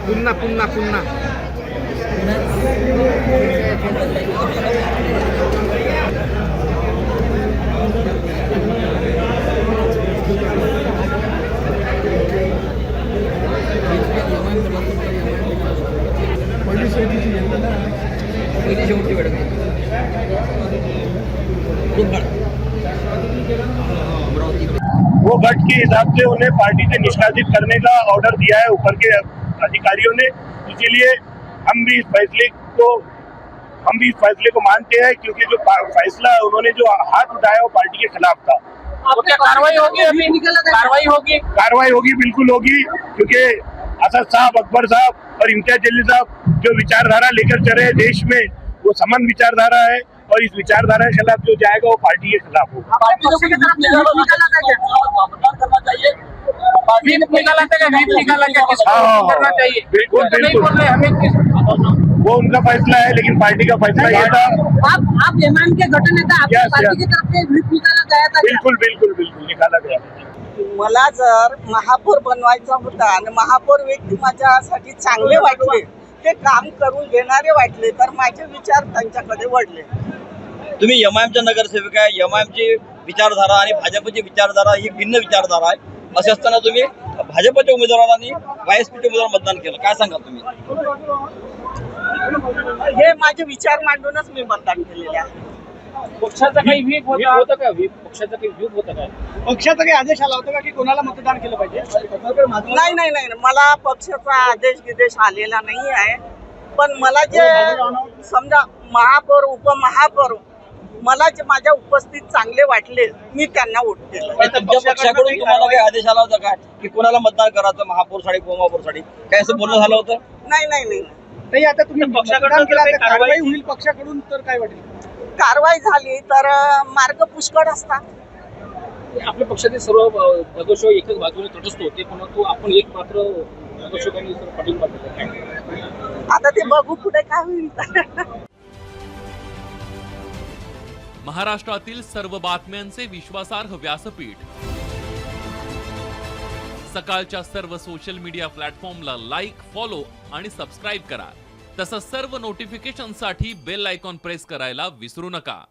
पुन्हा पुन्हा पुन्हा वो गठ के हिसाब से उन्हें पार्टी से निष्कासित करने का ऑर्डर दिया है ऊपर के अधिकारियों ने। इसीलिए हम भी इस फैसले को मानते हैं, क्योंकि जो फैसला उन्होंने जो हाथ उठाया वो पार्टी के खिलाफ था। तो क्या कार्रवाई होगी? अभी कार्रवाई होगी, बिल्कुल होगी, क्योंकि असद साहब, अकबर साहब और इम्तियाज जलील साहब जो विचारधारा लेकर चल रहे हैं देश में, वो समान विचारधारा है, और इस विचारधारा के खिलाफ जो जाएगा वो पार्टी के खिलाफ होगा। बिल्कुल बिल्कुल, वो उनका फैसला है, लेकिन पार्टी का फैसला ये था। आप एमआईएम के गटनेता, आपकी पार्टी की तरफ से व्हिप निकाला गया था? बिल्कुल बिल्कुल बिल्कुल निकाला गया। मला जर महापौर बनवायचा होता आणि महापौर व्यक्ती माझ्यासाठी चांगले वाटले, ते काम करून घेणारे वाटले, तर माझे विचार त्यांच्याकडे वळले। तुम्ही एमआयएमच्या नगरसेवक आहे, एमआयएमची विचारधारा आणि भाजपची विचारधारा ही भिन्न विचारधारा आहे। असे असताना तुम्ही भाजपच्या उमेदवाराला आणि वायएसपीच्या उमेदवाराला मतदान केलं, काय सांगा तुम्ही? हे माझे विचार मांडूनच मी मतदान केलेले आहे। पक्षाचा काही व्हीप होता का? पक्षाचा काही व्हीप होता का? पक्षाचा काही आदेश आला होता का की कोणाला मतदान केलं पाहिजे? नाही, मला पक्षाचा आदेश विदेश आलेला नाही आहे, पण मला जे समजा महापौर, उपमहापौर, मला जे माझ्या उपस्थित चांगले वाटले, मी त्यांना वोट केलं। पक्षाकडून तुम्हाला काही आदेश आला होता का की कोणाला मतदान करायचं, महापौरसाठी, उपमहापौरसाठी, काय असं बोलणं झालं होतं? नाही, आता तुम्ही पक्षाकडून कारवाई होईल पक्षाकडून, तर काय वाटेल? कारवाई झाली तर मार्ग पुष्कळ असतात। आपल्या पक्षातील सर्व नगरसेवक एकच बाजूने तटस्थ होते, परंतु आपण एक मात्र नगरसेवकांनी पाठिंबा दिला। आता ते बघू पुढे काय होईल। महाराष्ट्रातील सर्व बातम्यांचे विश्वासार्ह व्यासपीठ, सकाळच्या सर्व सोशल मीडिया प्लॅटफॉर्मला लाईक, फॉलो आणि सबस्क्राईब करा। तसंच सर्व नोटिफिकेशनसाठी बेल आयकॉन प्रेस करायला विसरू नका।